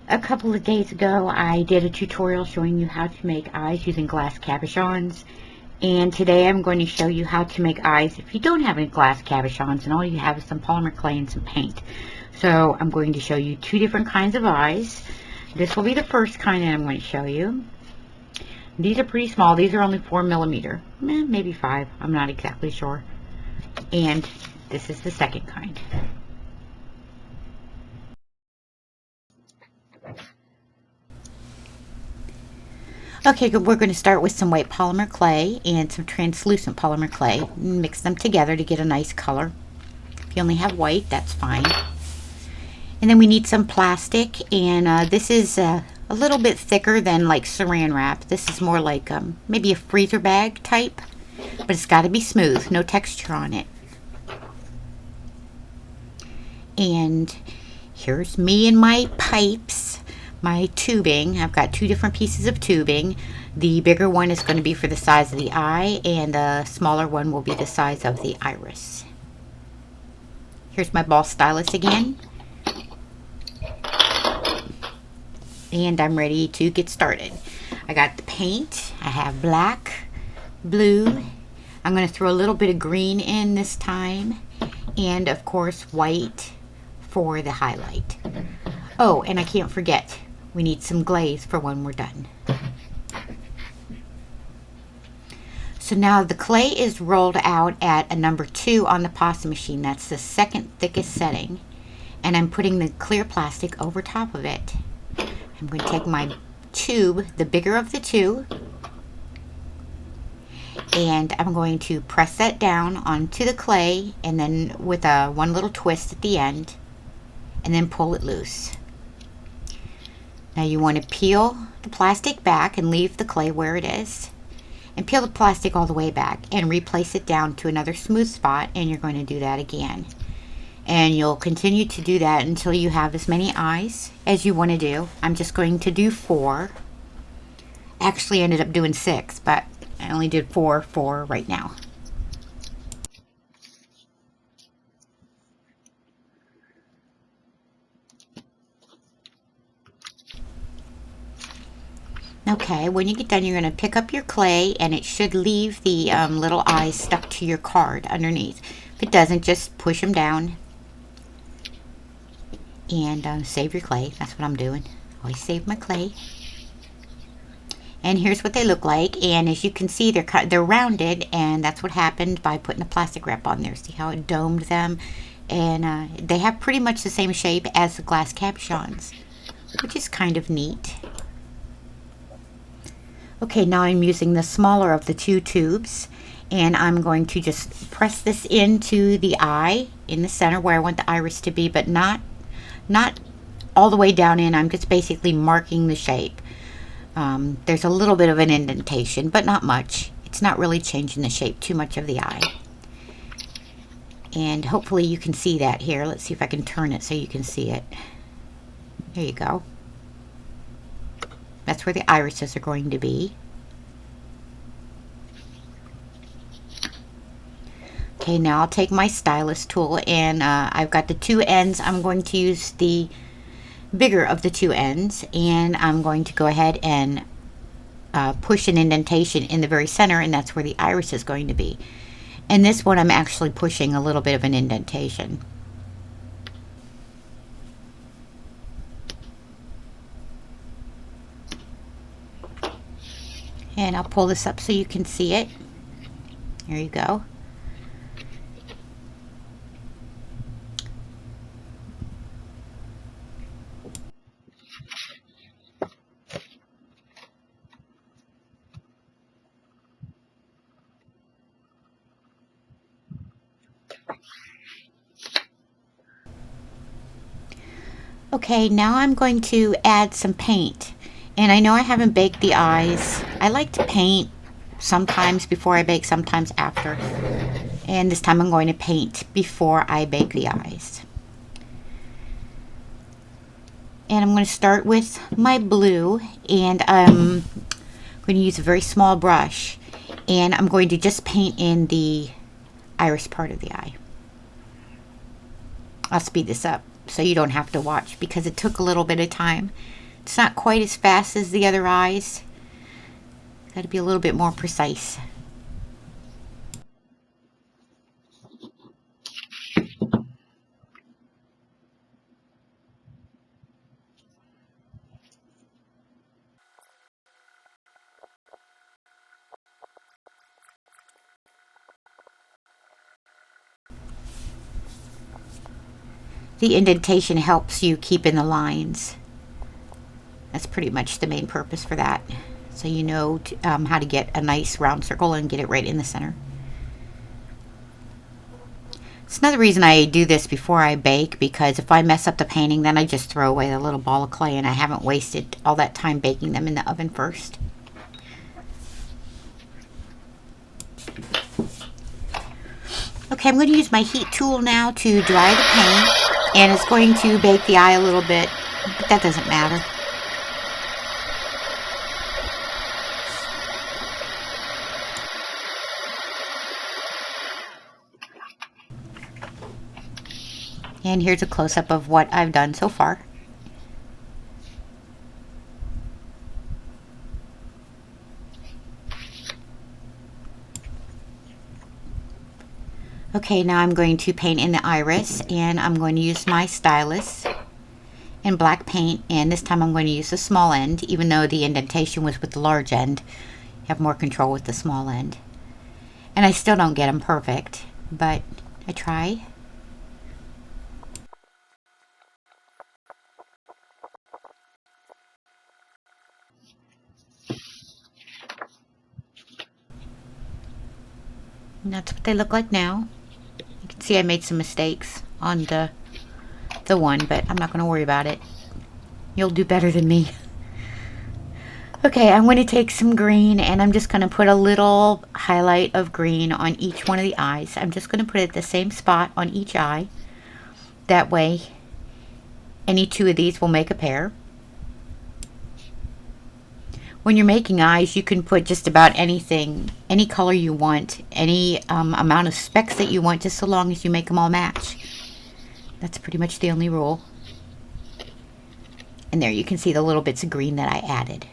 A couple of days ago, I did a tutorial showing you how to make eyes using glass cabochons. And today I'm going to show you how to make eyes if you don't have any glass cabochons and all you have is some polymer clay and some paint. So I'm going to show you two different kinds of eyes. This will be the first kind that I'm going to show you. These are pretty small. These are only 4 millimeter, maybe 5. I'm not exactly sure. And this is the second kind. Okay, good. We're going to start with some white polymer clay and some translucent polymer clay. Mix them together to get a nice color. If you only have white, that's fine. And then we need some plastic, and this is a little bit thicker than like saran wrap. This is more like maybe a freezer bag type, but it's got to be smooth, no texture on it. And here's me and my pipes. My tubing. I've got two different pieces of tubing. The bigger one is going to be for the size of the eye, and the smaller one will be the size of the iris. Here's my ball stylus again. And I'm ready to get started. I got the paint. I have black, blue. I'm going to throw a little bit of green in this time, and of course white for the highlight. Oh, and I can't forget, we need some glaze for when we're done. So now the clay is rolled out at a number 2 on the pasta machine. That's the second thickest setting. And I'm putting the clear plastic over top of it. I'm going to take my tube, the bigger of the two, and I'm going to press that down onto the clay, and then with one little twist at the end, and then pull it loose. Now you want to peel the plastic back and leave the clay where it is, and peel the plastic all the way back and replace it down to another smooth spot, and you're going to do that again. And you'll continue to do that until you have as many eyes as you want to do. I'm just going to do 4. Actually, I ended up doing 6, but I only did 4 for right now. Okay, when you get done, you're going to pick up your clay, and it should leave the little eyes stuck to your card underneath. If it doesn't, just push them down and save your clay. That's what I'm doing. Always save my clay. And here's what they look like. And as you can see, they're rounded, and that's what happened by putting the plastic wrap on there. See how it domed them? And they have pretty much the same shape as the glass cabochons, which is kind of neat. Okay, now I'm using the smaller of the two tubes, and I'm going to just press this into the eye in the center where I want the iris to be, but not all the way down in. I'm just basically marking the shape. There's a little bit of an indentation, but not much. It's not really changing the shape too much of the eye. And hopefully you can see that here. Let's see if I can turn it so you can see it. There you go. That's where the irises are going to be. Okay, now I'll take my stylus tool, and I've got the two ends. I'm going to use the bigger of the two ends, and I'm going to go ahead and push an indentation in the very center, and that's where the iris is going to be. And this one I'm actually pushing a little bit of an indentation. And I'll pull this up so you can see it. There you go. Okay, now I'm going to add some paint. And I know I haven't baked the eyes. I like to paint sometimes before I bake, sometimes after. And this time I'm going to paint before I bake the eyes. And I'm going to start with my blue, and I'm going to use a very small brush, and I'm going to just paint in the iris part of the eye. I'll speed this up so you don't have to watch, because it took a little bit of time. It's not quite as fast as the other eyes. Got to be a little bit more precise. The indentation helps you keep in the lines. That's pretty much the main purpose for that. So you know how to get a nice round circle and get it right in the center. It's another reason I do this before I bake, because if I mess up the painting, then I just throw away the little ball of clay and I haven't wasted all that time baking them in the oven first. Okay, I'm going to use my heat tool now to dry the paint, and it's going to bake the eye a little bit, but that doesn't matter. And here's a close-up of what I've done so far. Okay, now I'm going to paint in the iris, and I'm going to use my stylus in black paint, and this time I'm going to use the small end. Even though the indentation was with the large end, you have more control with the small end. And I still don't get them perfect, but I try. And that's what they look like now. You can see I made some mistakes on the one, but I'm not going to worry about it. You'll do better than me. Okay, I'm going to take some green, and I'm just going to put a little highlight of green on each one of the eyes. I'm just going to put it at the same spot on each eye. That way, any two of these will make a pair. When you're making eyes, you can put just about anything, any color you want, any amount of specks that you want, just so long as you make them all match. That's pretty much the only rule. And there you can see the little bits of green that I added.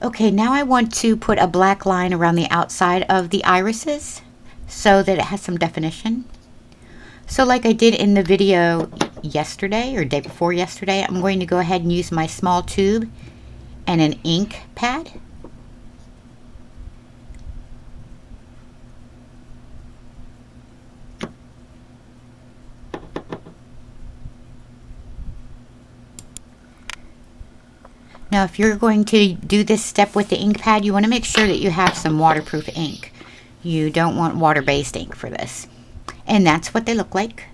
Okay, now I want to put a black line around the outside of the irises so that it has some definition. So like I did in the video yesterday or day before yesterday, I'm going to go ahead and use my small tube and an ink pad. Now if you're going to do this step with the ink pad, you want to make sure that you have some waterproof ink. You don't want water-based ink for this. And that's what they look like.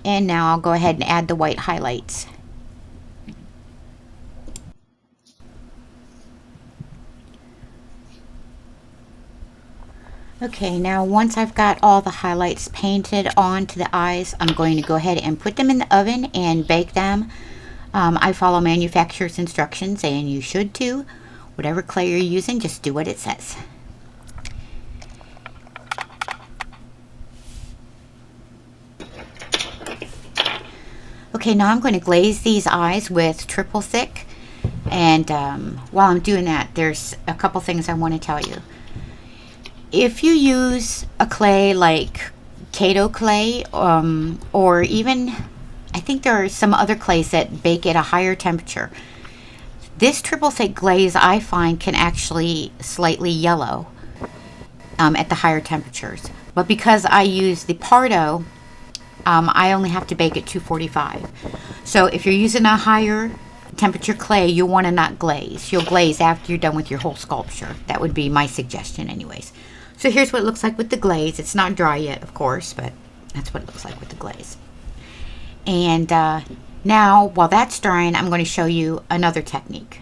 And now I'll go ahead and add the white highlights. Okay, now once I've got all the highlights painted onto the eyes, I'm going to go ahead and put them in the oven and bake them. I follow manufacturer's instructions, and you should too. Whatever clay you're using, just do what it says. Okay, now I'm going to glaze these eyes with triple thick, and while I'm doing that, there's a couple things I want to tell you. If you use a clay like Kato clay, or even, I think there are some other clays that bake at a higher temperature, this triple thick glaze I find can actually slightly yellow at the higher temperatures. But because I use the Pardo, I only have to bake at 245. So if you're using a higher temperature clay, you'll want to not glaze. You'll glaze after you're done with your whole sculpture. That would be my suggestion anyways. So here's what it looks like with the glaze. It's not dry yet, of course, but that's what it looks like with the glaze. And now, while that's drying, I'm going to show you another technique.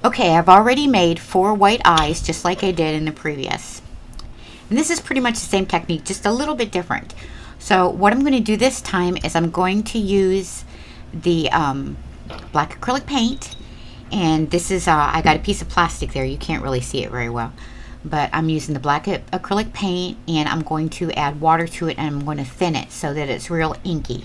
Okay, I've already made 4 white eyes just like I did in the previous. And this is pretty much the same technique, just a little bit different. So what I'm going to do this time is I'm going to use the black acrylic paint. And this is, I got a piece of plastic there. You can't really see it very well. But I'm using the black acrylic paint, and I'm going to add water to it, and I'm going to thin it so that it's real inky.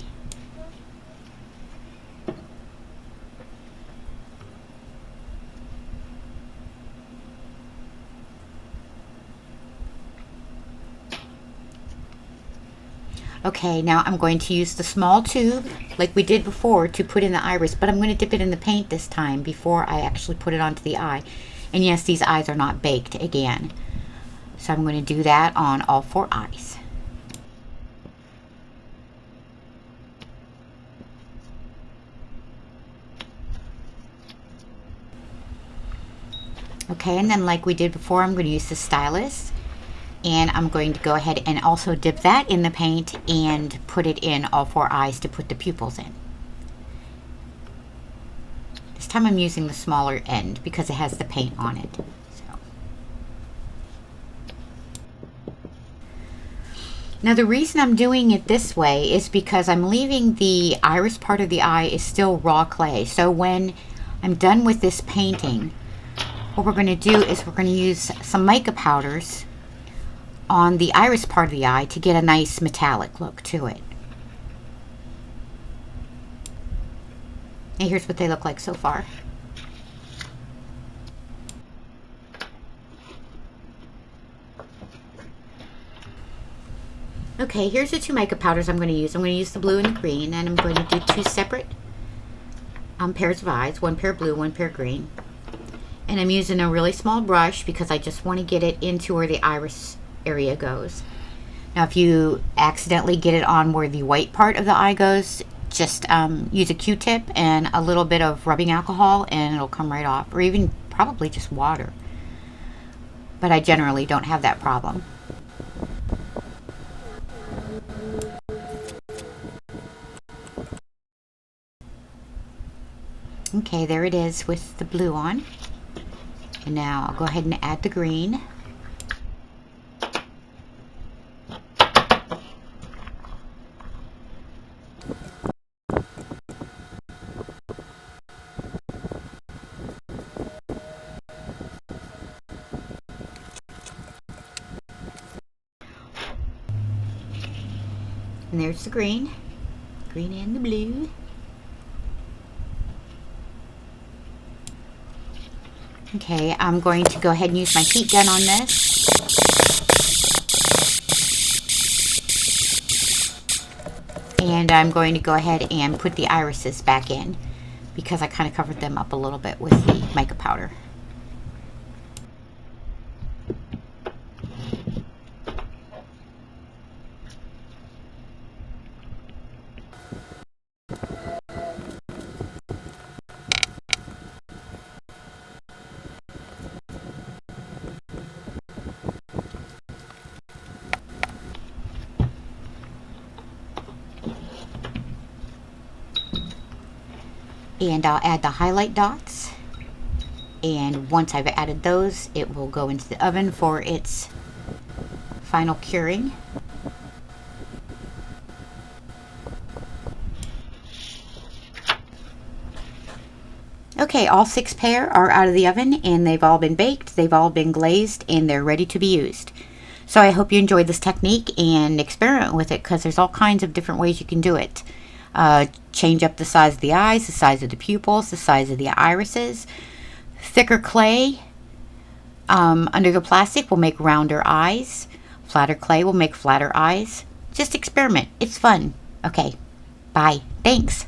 Okay, now I'm going to use the small tube like we did before to put in the iris, but I'm going to dip it in the paint this time before I actually put it onto the eye. And yes, these eyes are not baked again. So I'm going to do that on all 4 eyes. Okay, and then like we did before, I'm going to use the stylus. And I'm going to go ahead and also dip that in the paint and put it in all 4 eyes to put the pupils in. This time I'm using the smaller end because it has the paint on it. So. Now the reason I'm doing it this way is because I'm leaving the iris part of the eye is still raw clay. So when I'm done with this painting, what we're going to do is we're going to use some mica powders on the iris part of the eye to get a nice metallic look to it. And here's what they look like so far. Okay, here's the 2 mica powders I'm going to use. I'm going to use the blue and the green, and I'm going to do 2 separate pairs of eyes, 1 pair blue, 1 pair green. And I'm using a really small brush because I just want to get it into where the iris area goes. Now if you accidentally get it on where the white part of the eye goes, just use a Q-tip and a little bit of rubbing alcohol and it'll come right off, or even probably just water. But I generally don't have that problem. Okay, there it is with the blue on. And now I'll go ahead and add the green. And there's the green and the blue. Okay, I'm going to go ahead and use my heat gun on this. And I'm going to go ahead and put the irises back in because I kind of covered them up a little bit with the mica powder. And I'll add the highlight dots, and once I've added those, it will go into the oven for its final curing. Okay, all 6 pair are out of the oven, and they've all been baked, they've all been glazed, and they're ready to be used. So I hope you enjoyed this technique and experiment with it, because there's all kinds of different ways you can do it. Change up the size of the eyes, the size of the pupils, the size of the irises. Thicker clay under the plastic will make rounder eyes. Flatter clay will make flatter eyes. Just experiment. It's fun. Okay, bye. Thanks.